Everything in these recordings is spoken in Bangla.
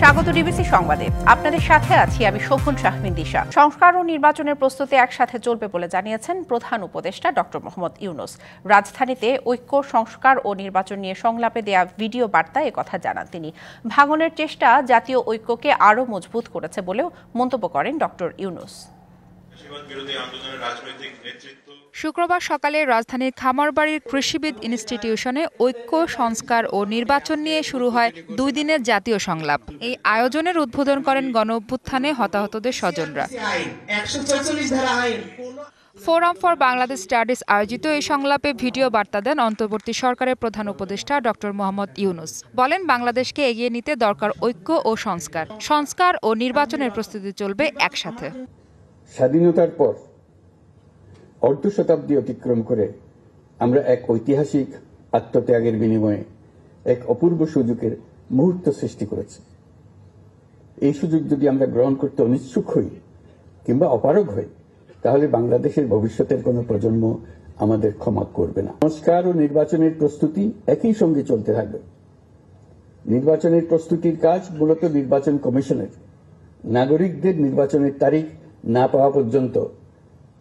স্বাগত ডিবিসি সংবাদে। আপনাদের সাথে আছি আমি শোভন শাহমিন দিশা। সংস্কার ও নির্বাচনের প্রস্তুতি একসাথে চলবে বলে জানিয়েছেন প্রধান উপদেষ্টা ডক্টর মোহাম্মদ ইউনূস। রাজধানীতে ঐক্য, সংস্কার ও নির্বাচন নিয়ে সংলাপে দেয়া ভিডিও বার্তায় একথা জানান তিনি। ভাঙনের চেষ্টা জাতীয় ঐক্যকে আরও মজবুত করেছে বলেও মন্তব্য করেন ডক্টর ইউনূস। শুক্রবার সকালে রাজধানীর খামারবাড়ির কৃষিবিদ ইনস্টিটিউশনে ঐক্য, সংস্কার ও নির্বাচন নিয়ে শুরু হয় 2 দিনের জাতীয় সংলাপ। এই আয়োজনের উদ্বোধন করেন গণঅভ্যুত্থানে হতাহতদের স্বজনরা। ফোরাম ফর বাংলাদেশ স্টাডিজ আয়োজিত এই সংলাপে ভিডিও বার্তা দেন অন্তর্বর্তী সরকারের প্রধান উপদেষ্টা ডক্টর মোহাম্মদ ইউনূস। বলেন, বাংলাদেশকে এগিয়ে নিতে দরকার ঐক্য ও সংস্কার ও নির্বাচনের প্রস্তুতি চলবে একসাথে। স্বাধীনতার পর অর্ধ শতাব্দী অতিক্রম করে আমরা এক ঐতিহাসিক আত্মত্যাগের বিনিময়ে এক অপূর্ব সুযোগের মুহূর্ত সৃষ্টি করেছি। এই সুযোগ যদি আমরা গ্রহণ করতে অনিচ্ছুক হই কিংবা অপারগ হই, তাহলে বাংলাদেশের ভবিষ্যতের কোনো প্রজন্ম আমাদের ক্ষমা করবে না। সংস্কার ও নির্বাচনের প্রস্তুতি একই সঙ্গে চলতে থাকবে। নির্বাচনের প্রস্তুতির কাজ মূলত নির্বাচন কমিশনের। নাগরিকদের নির্বাচনের তারিখ না পাওয়া পর্যন্ত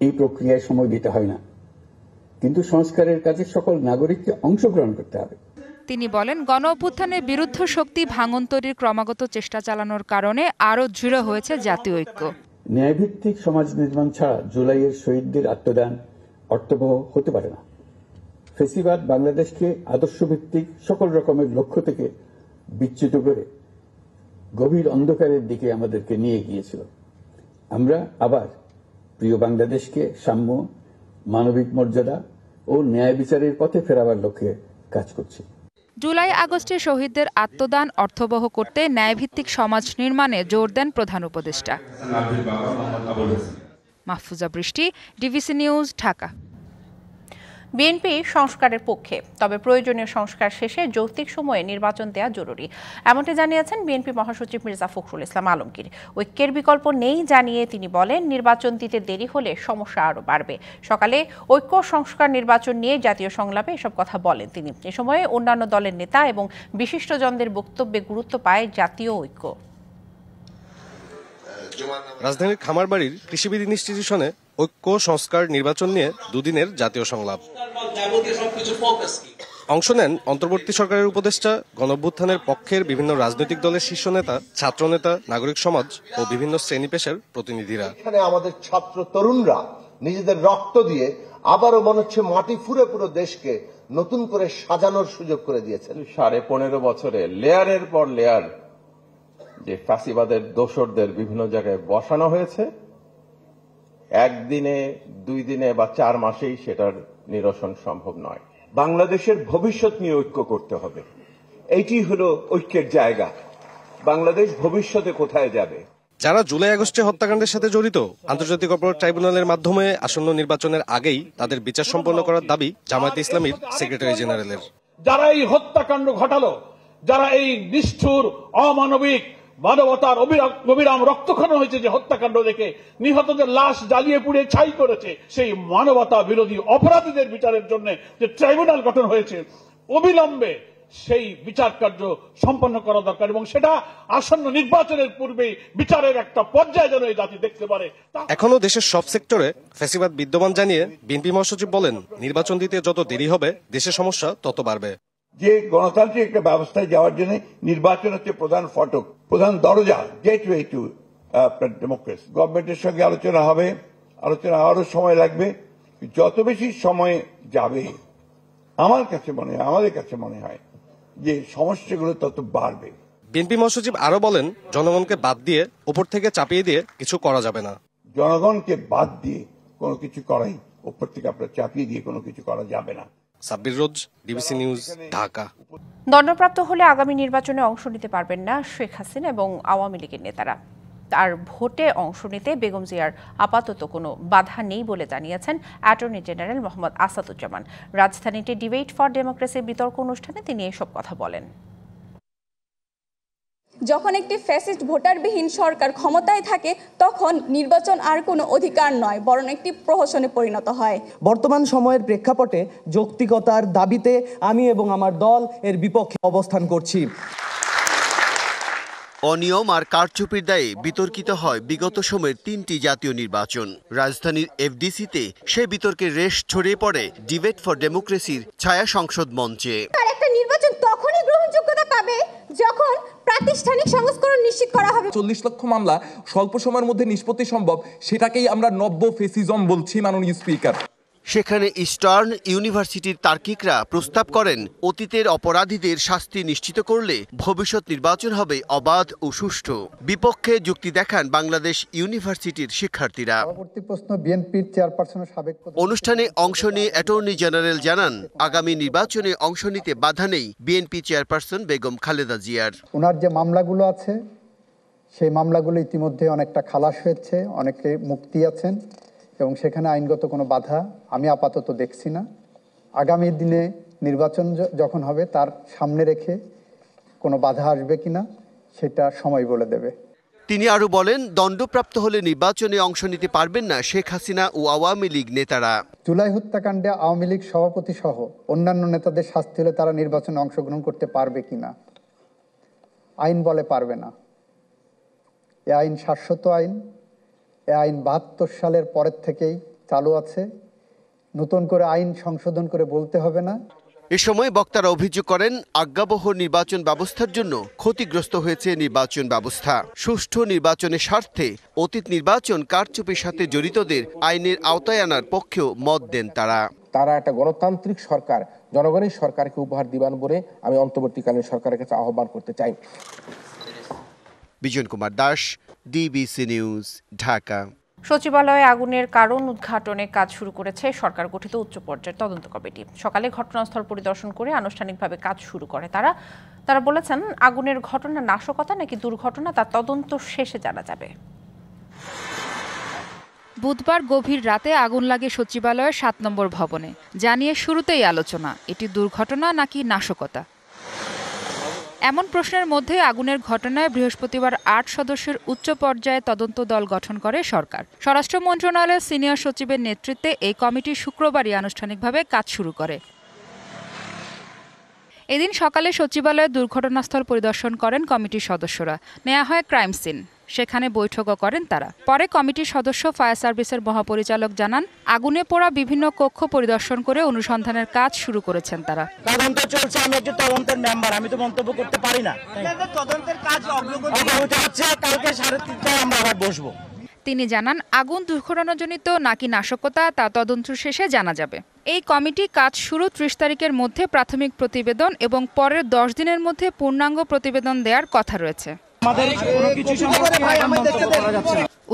এই প্রক্রিয়ায় সময় দিতে হয় না, কিন্তু সংস্কারের কাজে সকল নাগরিককে অংশগ্রহণ করতে হবে। তিনি বলেন, গণঅভ্যুত্থানের বিরুদ্ধ শক্তি ভাঙন তৈরির ক্রমাগত চেষ্টা চালানোর কারণে আরও দৃঢ় হয়েছে জাতীয় ঐক্য। ন্যায়ভিত্তিক সমাজ নির্মাণ ছাড়া জুলাইয়ের শহীদদের আত্মদান অর্থবহ হতে পারে না। ফেসিবাদ বাংলাদেশকে আদর্শভিত্তিক সকল রকমের লক্ষ্য থেকে বিচ্যুত করে গভীর অন্ধকারের দিকে আমাদেরকে নিয়ে গিয়েছিল। আমরা আবার প্রিয় বাংলাদেশকে সাম্য, মানবিক মর্যাদা ও ন্যায় বিচারের পথে ফেরাবার লক্ষ্যে কাজ করছি। জুলাই আগস্টে শহীদদের আত্মদান অর্থবহ করতে ন্যায়ভিত্তিক সমাজ নির্মাণে জোর দেন প্রধান উপদেষ্টা। মাহফুজা বৃষ্টি, ডিবিসি নিউজ, ঢাকা। বিএনপি সংস্কারের পক্ষে, তবে প্রয়োজনীয় সংস্কার শেষে যৌক্তিক সময়ে নির্বাচন দেওয়া জরুরি, এমনটি জানিয়েছেন বিএনপি মহাসচিব মির্জা ফখরুল ইসলাম আলমগীর। ঐক্যের বিকল্প নেই জানিয়ে তিনি বলেন, নির্বাচন দিতে দেরি হলে সমস্যা আরও বাড়বে। সকালে ঐক্য, সংস্কার, নির্বাচন নিয়ে জাতীয় সংলাপে এসব কথা বলেন তিনি। এ সময়ে অন্যান্য দলের নেতা এবং বিশিষ্টজনদের বক্তব্যে গুরুত্ব পায় জাতীয় ঐক্য। রাজধানীর খামারবাড়ির কৃষিবিদ ইনস্টিটিউশনে ঐক্য, সংস্কার, নির্বাচন নিয়ে 2 দিনের জাতীয় সংলাপ। অংশ নেন অন্তর্বর্তী সরকারের উপদেষ্টা, গণঅভ্যুত্থানের পক্ষের বিভিন্ন রাজনৈতিক দলের শীর্ষ নেতা, ছাত্রনেতা, নাগরিক সমাজ ও বিভিন্ন শ্রেণী পেশার প্রতিনিধিরা। এখানে আমাদের ছাত্র তরুণরা নিজেদের রক্ত দিয়ে আবারও মনে হচ্ছে মাটি ফুঁড়ে পুরো দেশকে নতুন করে সাজানোর সুযোগ করে দিয়েছেন। 15.5 বছরে লেয়ারের পর লেয়ার যে ফ্যাসিবাদের দোসরদের বিভিন্ন জায়গায় বসানো হয়েছে, একদিনে, 2 দিনে বা 4 মাসেই সেটার নিরসন সম্ভব নয়। বাংলাদেশের ভবিষ্যৎ নিয়ে ঐক্য করতে হবে। এইটি হলো ঐক্যের জায়গা। বাংলাদেশ ভবিষ্যতে কোথায় যাবে? যারা জুলাই আগস্টে হত্যাকাণ্ডের সাথে জড়িত, আন্তর্জাতিক অপরাধ ট্রাইব্যুনালের মাধ্যমে আসন্ন নির্বাচনের আগেই তাদের বিচার সম্পন্ন করার দাবি জামায়াতে ইসলামীর সেক্রেটারি জেনারেলের। যারা এই হত্যাকাণ্ড ঘটালো, যারা এই নিষ্ঠুর, অমানবিক, মানবতার অবিরাম রক্তক্ষরণ হয়েছে যে হত্যাকাণ্ড দেখে নিহতদের লাশ জ্বালিয়ে পুড়িয়ে ছাই করেছে, সেই মানবতা বিরোধী অপরাধীদের বিচারের জন্য যে ট্রাইব্যুনাল গঠন হয়েছে, অবিলম্বে সেই বিচার কার্য সম্পন্ন করা দরকার এবং সেটা আসন্ন নির্বাচনের পূর্বে বিচারের একটা পর্যায় যেন এই জাতি দেখতে পারে। এখনো দেশের সব সেক্টরে ফ্যাসিবাদ বিদ্যমান জানিয়ে বিএনপি মহাসচিব বলেন, নির্বাচন দিতে যত দেরি হবে দেশের সমস্যা তত বাড়বে। যে গণতান্ত্রিক একটা ব্যবস্থায় যাওয়ার জন্য নির্বাচন হচ্ছে প্রধান ফটক, প্রধান দরজা, গেটওয়ে টু ডেমোক্রেসি। গভর্নমেন্টের সঙ্গে আলোচনা হবে, আলোচনা আরো সময় লাগবে। যত বেশি সময় যাবে আমার কাছে মনে হয়, আমাদের কাছে মনে হয় যে সমস্যাগুলো তত বাড়বে। বিএনপি মহাসচিব আরো বলেন, জনগণকে বাদ দিয়ে, উপর থেকে চাপিয়ে দিয়ে কিছু করা যাবে না। জনগণকে বাদ দিয়ে কোনো কিছু করাই, উপর থেকে আপনার চাপিয়ে দিয়ে কোনো কিছু করা যাবে না। সাব্বির রোজ, ডিবিসি নিউজ, ঢাকা। দণ্ডপ্রাপ্ত হলে আগামী নির্বাচনে অংশ নিতে পারবেন না শেখ হাসিনা এবং আওয়ামী লীগের নেতারা। তার ভোটে অংশ নিতে বেগম জিয়ার আপাতত কোনো বাধা নেই বলে জানিয়েছেন অ্যাটর্নি জেনারেল মোহাম্মদ আসাদুজ্জামান। রাজধানীতে ডিবেট ফর ডেমোক্রেসির বিতর্ক অনুষ্ঠানে তিনি এসব কথা বলেন। যখন একটি ফ্যাসিস্ট ভোটারবিহীন সরকার ক্ষমতায় থাকে, তখন নির্বাচন আর কোনো অধিকার নয়, বরং একটি প্রহসনে পরিণত হয়। বর্তমান সময়ের প্রেক্ষাপটে যৌক্তিকতার দাবিতে আমি এবং আমার দল এর বিপক্ষে অবস্থান করছি। অনিয়ম আর কারচুপির দায়ে বিতর্কিত হয় বিগত সময়ের 3টি জাতীয় নির্বাচন। রাজধানীর এফডিসিতে সেই বিতর্কের রেশ ছড়িয়ে পড়ে ডিবেট ফর ডেমোক্রেসির ছায়া সংসদ মঞ্চে। একটা নির্বাচন তখনই গ্রহণযোগ্যতা পাবে যখন প্রাতিষ্ঠানিক সংস্করণ নিশ্চিত করা হবে। 40 লক্ষ মামলা স্বল্প সময়ের মধ্যে নিষ্পত্তি সম্ভব, সেটাকেই আমরা নব্য ফেসিজম বলছি মাননীয় স্পিকার। সেখানে ইস্টার্ন ইউনিভার্সিটির তার্কিকরা প্রস্তাব করেন, অতীতের অপরাধীদের শাস্তি নিশ্চিত করলে ভবিষ্যৎ নির্বাচন হবে অবাধ ও সুষ্ঠু। বিপক্ষে যুক্তি দেখান বাংলাদেশ ইউনিভার্সিটির শিক্ষার্থীরা। অনুষ্ঠানে অংশ নিয়ে অ্যাটর্নি জেনারেল জানান, আগামী নির্বাচনে অংশ নিতে বাধা নেই বিএনপি চেয়ারপারসন বেগম খালেদা জিয়ার। ওনার যে মামলাগুলো আছে সেই মামলাগুলো ইতিমধ্যে অনেকটা খালাস হয়েছে, অনেকে মুক্তি আছেন এবং সেখানে আইনগত কোনো বাধা আমি আপাতত দেখছি না। আগামী দিনে নির্বাচন যখন হবে তার সামনে রেখে কোনো বাধা আসবে কিনা সেটা সময় বলে দেবে। তিনি আরো বলেন, দণ্ডপ্রাপ্ত হলে নির্বাচনে অংশ নিতে পারবেন না শেখ হাসিনা ও আওয়ামী লীগ নেতারা। জুলাই হত্যাকাণ্ডে আওয়ামী লীগ সভাপতি সহ অন্যান্য নেতাদের শাস্তি হলে তারা নির্বাচনে অংশগ্রহণ করতে পারবে কিনা? আইন বলে পারবে না। এ আইন শাশ্বত আইন। এ আইন 72 সালের পরের থেকেই চালু আছে, নতুন করে আইন সংশোধন করে বলতে হবে না। এ সময় বক্তারা অভিযোগ করেন, আজ্ঞাবহ নির্বাচন ব্যবস্থার জন্য ক্ষতিগ্রস্ত হয়েছে নির্বাচন ব্যবস্থা। সুষ্ঠু নির্বাচনের স্বার্থে অতীত নির্বাচন কারচুপির সাথে জড়িতদের আইনের আওতায় আনার পক্ষেও মত দেন তারা। তারা একটা গণতান্ত্রিক সরকার, জনগণের সরকারকে উপহার দিবেন বলে আমি অন্তর্বর্তীকালীন সরকারের কাছে আহ্বান করতে চাই। Bijan Kumar Das, DBC news, Dhaka. সচিবালয়ে আগুনের কারণ উদ্ঘাটনে কাজ শুরু করেছে সরকার গঠিত উচ্চ পর্যায়ের তদন্ত কমিটি। সকালে ঘটনাস্থল পরিদর্শন করে আনুষ্ঠানিকভাবে কাজ শুরু করে তারা বলেছেন, আগুনের ঘটনা নাশকতা নাকি দুর্ঘটনা তা তদন্ত শেষে জানা যাবে। বুধবার গভীর রাতে আগুন লাগে সচিবালয়ের 7 নম্বর ভবনে। জানিয়ে শুরুতেই আলোচনা, এটি দুর্ঘটনা নাকি নাশকতা। এমন প্রশ্নের মধ্যে আগুনের ঘটনায় বৃহস্পতিবার 8 সদস্যের উচ্চ পর্যায়ে তদন্ত দল গঠন করে সরকার। স্বরাষ্ট্র মন্ত্রণালয়ের সিনিয়র সচিবের নেতৃত্বে এই কমিটি শুক্রবারই আনুষ্ঠানিকভাবে কাজ শুরু করে। এদিন সকালে সচিবালয়ের দুর্ঘটনাস্থল পরিদর্শন করেন কমিটির সদস্যরা। নেওয়া হয় ক্রাইম সিন, সেখানে বৈঠকও করেন তারা। পরে কমিটির সদস্য ফায়ার সার্ভিসের মহাপরিচালক জানান, আগুনে পোড়া বিভিন্ন কক্ষ পরিদর্শন করে অনুসন্ধানের কাজ শুরু করেছেন তারা। তদন্ত চলছে, আমি একজন তদন্তের মেম্বার, আমি তো মন্তব্য করতে পারি না। তদন্তের কাজ অগ্রগতি হচ্ছে, কালকে 3:30টায় আমরা আবার বসবো। তিনি জানান, আগুন দুর্ঘটনাজনিত নাকি নাশকতা তা তদন্ত শেষে জানা যাবে। এই কমিটি কাজ শুরু 30 তারিখের মধ্যে প্রাথমিক প্রতিবেদন এবং পরের 10 দিনের মধ্যে পূর্ণাঙ্গ প্রতিবেদন দেওয়ার কথা রয়েছে।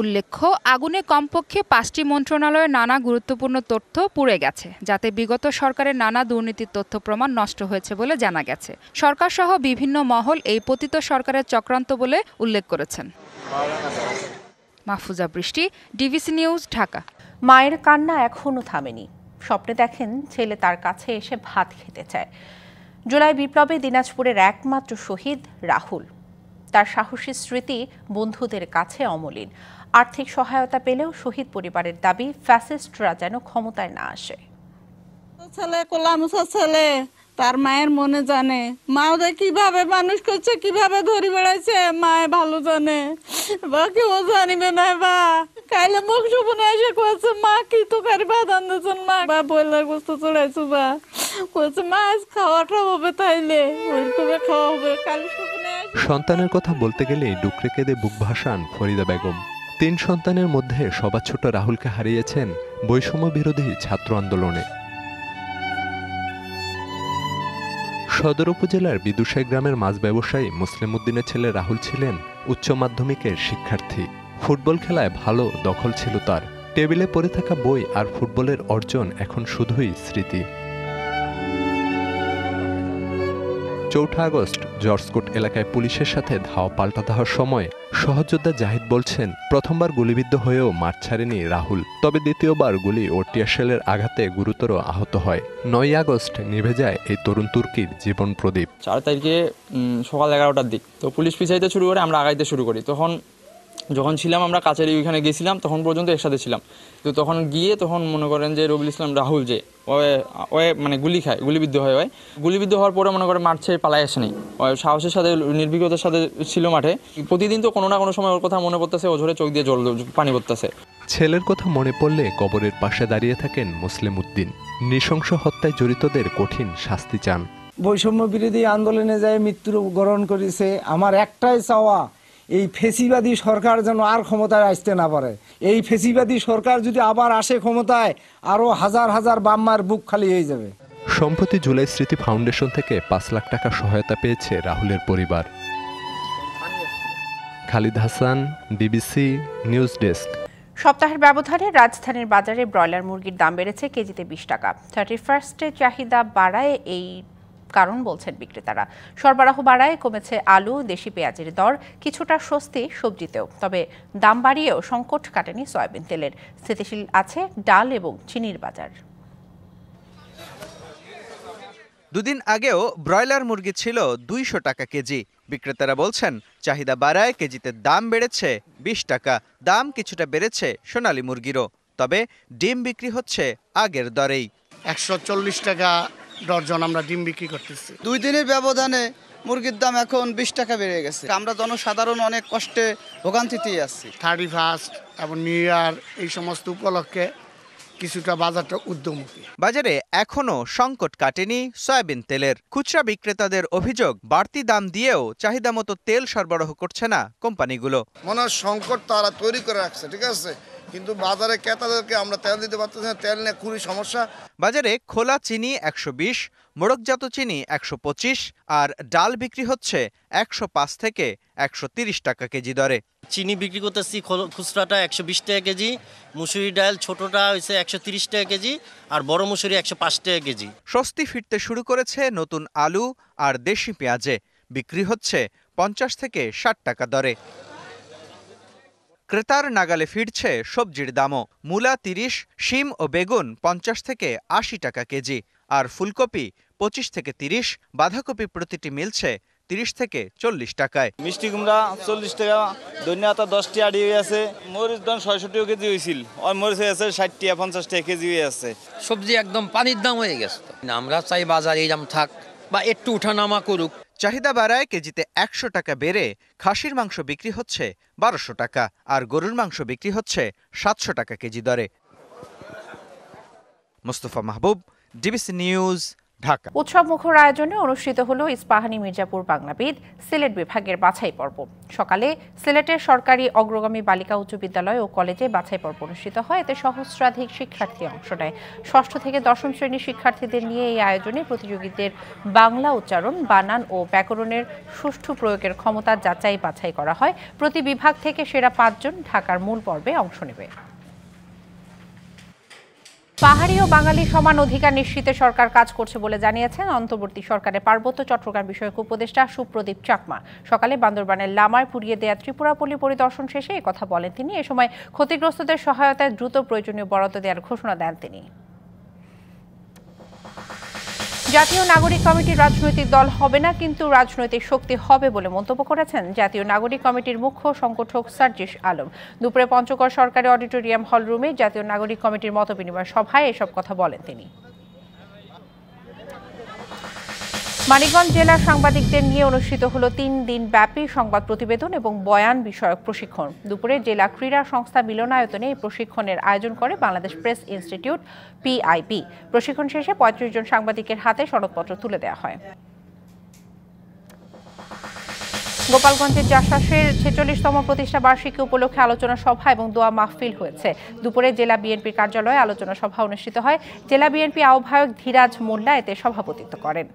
উল্লেখ্য, আগুনে কমপক্ষে 5টি মন্ত্রণালয়ের নানা গুরুত্বপূর্ণ তথ্য পুড়ে গেছে, যাতে বিগত সরকারের নানা দুর্নীতির তথ্য প্রমাণ নষ্ট হয়েছে বলে জানা গেছে। সরকার সহ বিভিন্ন মহল এই পতিত সরকারের চক্রান্ত বলে উল্লেখ করেছেন। মাহফুজা বৃষ্টি, ডিবিসি নিউজ, ঢাকা। মায়ের কান্না এখনো থামেনি। স্বপ্নে দেখেন ছেলে তার কাছে এসে ভাত খেতে চায়। জুলাই বিপ্লবে দিনাজপুরের একমাত্র শহীদ রাহুল। তার সাহসী স্মৃতি বন্ধুদের কাছে অমলিন। আর্থিক সহায়তা পেলেও শহীদ পরিবারের দাবি, ফ্যাসিস্টরা যেন ক্ষমতায় না আসে। ছেলে কোলামুসা ছেলে, তার মায়ের মনে জানে। মা ওদের কিভাবে মানুষ করছে, কিভাবে ধরে বেড়াইছে, মায়ে ভালো জানে। বা কেউ জানিবে না। বা কাইলে মুখ সুপনে এসে কয়েছে, মা কি তো কারি ভাত আনতেছেন, মা বা বইলার গোস্ত চড়াইছো, বা কয়েছে মা আজ খাওয়াটা হবে, তাইলে ওইরকমে খাওয়া হবে। কালি সুপনে সন্তানের কথা বলতে গেলেই ডুকরে কেঁদে বুক ভাসান ফরিদা বেগম। 3 সন্তানের মধ্যে সবার ছোট রাহুলকে হারিয়েছেন বৈষম্য বিরোধী ছাত্র আন্দোলনে। সদর উপজেলার বিদুসাই গ্রামের মাছ ব্যবসায়ী মুসলিম উদ্দিনের ছেলে রাহুল ছিলেন উচ্চ মাধ্যমিকের শিক্ষার্থী। ফুটবল খেলায় ভালো দখল ছিল তার। টেবিলে পড়ে থাকা বই আর ফুটবলের অর্জন এখন শুধুই স্মৃতি। 4 আগস্ট জর্জকোট এলাকায় পুলিশের সাথে ধাওয়া পাল্টা দেওয়ার সময় সহযোদ্ধা জাহিদ বলছেন, প্রথমবার গুলিবিদ্ধ হয়েও মাঠ ছাড়েনি রাহুল। তবে দ্বিতীয়বার গুলি ও টিয়ারশেলের আঘাতে গুরুতর আহত হয়। 9 আগস্ট নিভে যায় এই তরুণ তুর্কির জীবন প্রদীপ। 4 তারিখে সকাল 11টার দিক তো পুলিশ পিছাইতে শুরু করে, আমরা আগাইতে শুরু করি। তখন যখন ছিলাম আমরা কাছারি ওইখানে গেছিলাম তখন পর্যন্ত একসাথে ছিলাম। তো তখন গিয়ে তখন মনে করেন যে রবিউল ইসলাম রাহুল যে ওই মানে গুলিবিদ্ধ হয় গুলিবিদ্ধ হওয়ার পরে মনে করেন মাঠ ছেড়ে পালাই আসে নাই, সাহসের সাথে নির্ভীকতার সাথে ছিল মাঠে। প্রতিদিন তো কোনো না কোনো সময় ওর কথা মনে পড়তেছে, ও ঝরে চোখ দিয়ে পানি পড়তেছে। ছেলের কথা মনে পড়লে কবরের পাশে দাঁড়িয়ে থাকেন মুসলিম উদ্দিন। নৃশংস হত্যায় জড়িতদের কঠিন শাস্তি চান। বৈষম্য বিরোধী আন্দোলনে যায় মৃত্যু বরণ করেছে। আমার একটাই চাওয়া, এই ফেসিবাদী সরকার যেন আর ক্ষমতায় আসতে না পারে। এই ফেসিবাদী সরকার যদি আবার আসে ক্ষমতায়, আরো হাজার হাজার বাম্মার বুক খালি হয়ে যাবে। সম্প্রতি জুলাই স্মৃতি ফাউন্ডেশন থেকে 5 লাখ টাকা সহায়তা পেয়েছে রাহুলের পরিবার। Khalid Hasan, DBC news desk. সপ্তাহের ব্যবধানে রাজধানীর বাজারে ব্রয়লার মুরগির দাম বেড়েছে কেজিতে 20 টাকা। 31-এ চাহিদা বাড়ায় এই কারণ বলছেন বিক্রেতারা। সরবরাহ বাড়ায় কমেছে আলু, দেশি পেঁয়াজের দর, কিছুটা স্বস্তি সবজিতেও। তবে দাম বাড়িয়েও সংকট কাটেনি সয়াবিন তেলের। স্থিতিশীল আছে ডাল এবং চিনির বাজার। দুদিন আগেও ব্রয়লার মুরগি ছিল 200 টাকা কেজি। বিক্রেতারা বলছেন চাহিদা বাড়ায় কেজিতে দাম বেড়েছে 20 টাকা। দাম কিছুটা বেড়েছে সোনালী মুরগিরও, তবে ডিম বিক্রি হচ্ছে আগের দরেই। 140 টাকা ডর্জন আমরা ডিম বিক্রি করতেছি। 2 দিনের ব্যবধানে মুরগির দাম এখন 20 টাকা বেড়ে গেছে। আমরা জনসাধারণ অনেক কষ্টে ভোগান্তিতেই আছি। 31 এবং নিউ ইয়ার এই সমস্ত উপলক্ষে কিছুটা বাজারটা উদ্যমুখী। বাজারে এখনো সংকট কাটেনি সয়াবিন তেলের। খুচরা বিক্রেতাদের অভিযোগ, বাড়তি দাম দিয়েও চাহিদা মতো তেল সরবরাহ করছে না কোম্পানিগুলো। মনে হয় সংকট তারা তৈরি করে রাখছে, ঠিক আছে, কিন্তু বাজারে ক্রেতাদেরকে আমরা তেল দিতে পারতেছি না। তেল নিয়ে খুবই সমস্যা। বাজারে খোলা চিনি 120, মোড়কজাত চিনি 125 আর ডাল বিক্রি হচ্ছে 105 থেকে 130 টাকা কেজি দরে। চিনি বিক্রি করতেছি খুচরাটা 120 টাকা কেজি, মুসুরি ডাল ছোটটা হয়েছে 130 টাকা কেজি, আর বড় মুসুরি 105 টাকা কেজি। স্বস্তি ফিরতে শুরু করেছে নতুন আলু আর দেশি পেঁয়াজে। বিক্রি হচ্ছে 50 থেকে 60 টাকা দরে। ক্রেতার নাগালে ফিরছে সবজির দামও। মূলা 30, শিম ও বেগুন 50 থেকে 80 টাকা কেজি, আর ফুলকপি 25 থেকে 30, বাঁধাকপি প্রতিটি মিলছে 30 থেকে 40 টাকায়। মিষ্টি কুমড়া 40 টাকা, ধনিয়া 10 টাকা আড়ি হয়ে আছে, মরিচ দাম 600 টাকা কেজি হয়েছিল, আর মরিচ হয়ে আছে 60 টাকা 50 টাকা কেজি হয়ে আছে। সবজি একদম পানির দাম হয়ে গেছে। আমরা চাই বাজার এই দাম থাক বা একটু উঠানামা করুক। চাহিদা বাড়ায় কেজিতে 100 টাকা বেড়ে খাসির মাংস বিক্রি হচ্ছে 1200 টাকা, আর গরুর মাংস বিক্রি হচ্ছে 700 টাকা কেজি দরে। মোস্তফা মাহবুব, ডিবিসি নিউজ, ঢাকা। উৎসব মুখর আয়োজনে অনুষ্ঠিত হলো ইস্পাহানি মির্জাপুর বাংলাবিদ সিলেট বিভাগের বাছাই পর্ব। সকালে সিলেটের সরকারি অগ্রগামী বালিকা উচ্চ বিদ্যালয় ও কলেজে বাছাই পর্ব অনুষ্ঠিত হয়। এতে সহস্রাধিক শিক্ষার্থী অংশ নেয়। 6ষ্ঠ থেকে 10ম শ্রেণীর শিক্ষার্থীদের নিয়ে এই আয়োজনে প্রতিযোগীদের বাংলা উচ্চারণ, বানান ও ব্যাকরণের সুষ্ঠু প্রয়োগের ক্ষমতা যাচাই বাছাই করা হয়। প্রতি বিভাগ থেকে সেরা 5 জন ঢাকার মূল পর্বে অংশ নেবে। পাহাড়ি ও বাঙালি সমান অধিকার নিশ্চিতে সরকার কাজ করছে বলে জানিয়েছেন অন্তর্বর্তী সরকারের পার্বত্য চট্টগ্রাম বিষয়ক উপদেষ্টা সুপ্রদীপ চাকমা। সকালে বান্দরবানের লামায় পুড়িয়ে দেয়া ত্রিপুরাপল্লী পরিদর্শন শেষে একথা বলেন তিনি। এ সময় ক্ষতিগ্রস্তদের সহায়তায় দ্রুত প্রয়োজনীয় বরাদ্দ দেওয়ার ঘোষণা দেন তিনি। জাতীয় নাগরিক কমিটির রাজনৈতিক দল হবে না, কিন্তু রাজনৈতিক শক্তি হবে বলে মন্তব্য করেছেন জাতীয় নাগরিক কমিটির মুখ্য সংগঠক সার্জিস আলম। দুপুরে পঞ্চগড় সরকারি অডিটোরিয়াম হল রুমে জাতীয় নাগরিক কমিটির মতবিনিময় সভায় এসব কথা বলেন তিনি। মানিকগঞ্জ জেলার সাংবাদিকদের নিয়ে অনুষ্ঠিত হলো 3 দিন ব্যাপী সংবাদ প্রতিবেদন এবং বয়ান বিষয়ক প্রশিক্ষণ। দুপুরে জেলা ক্রীড়া সংস্থা মিলনায়তনে এই প্রশিক্ষণের আয়োজন করে বাংলাদেশ প্রেস ইনস্টিটিউট PIB। প্রশিক্ষণ শেষে 35 জন সাংবাদিকের হাতে সনদপত্র তুলে দেওয়া হয়। গোপালগঞ্জের জাসাসের 46তম প্রতিষ্ঠা বার্ষিকী উপলক্ষে আলোচনা সভা এবং দোয়া মাহফিল হয়েছে। দুপুরে জেলা বিএনপির কার্যালয়ে আলোচনা সভা অনুষ্ঠিত হয়। জেলা বিএনপি আহ্বায়ক ধীরাজ মোল্লা এতে সভাপতিত্ব করেন।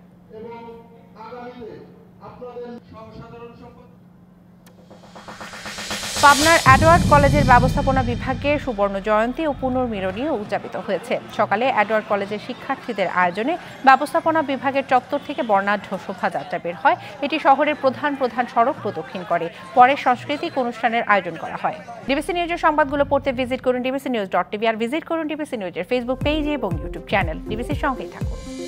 পাবনার এডওয়ার্ড কলেজের ব্যবস্থাপনা বিভাগে সুবর্ণ জয়ন্তী ও পুনর্মিলনী উদযাপিত হয়েছে। সকালে এডওয়ার্ড কলেজের শিক্ষার্থীদের আয়োজনে ব্যবস্থাপনা বিভাগের চত্বর থেকে বর্ণাঢ্য শোভাযাত্রা বের হয়। এটি শহরের প্রধান সড়ক প্রদক্ষিণ করে। পরে সাংস্কৃতিক অনুষ্ঠানের আয়োজন করা হয়। ডিবিসি নিউজের সংবাদগুলো পড়তে ভিজিট করুন dbcnews.tv আর ভিজিট করুন ডিবিসি নিউজের ফেসবুক পেজ এবং ইউটিউব চ্যানেল। ডিবিসির সঙ্গেই থাকুন।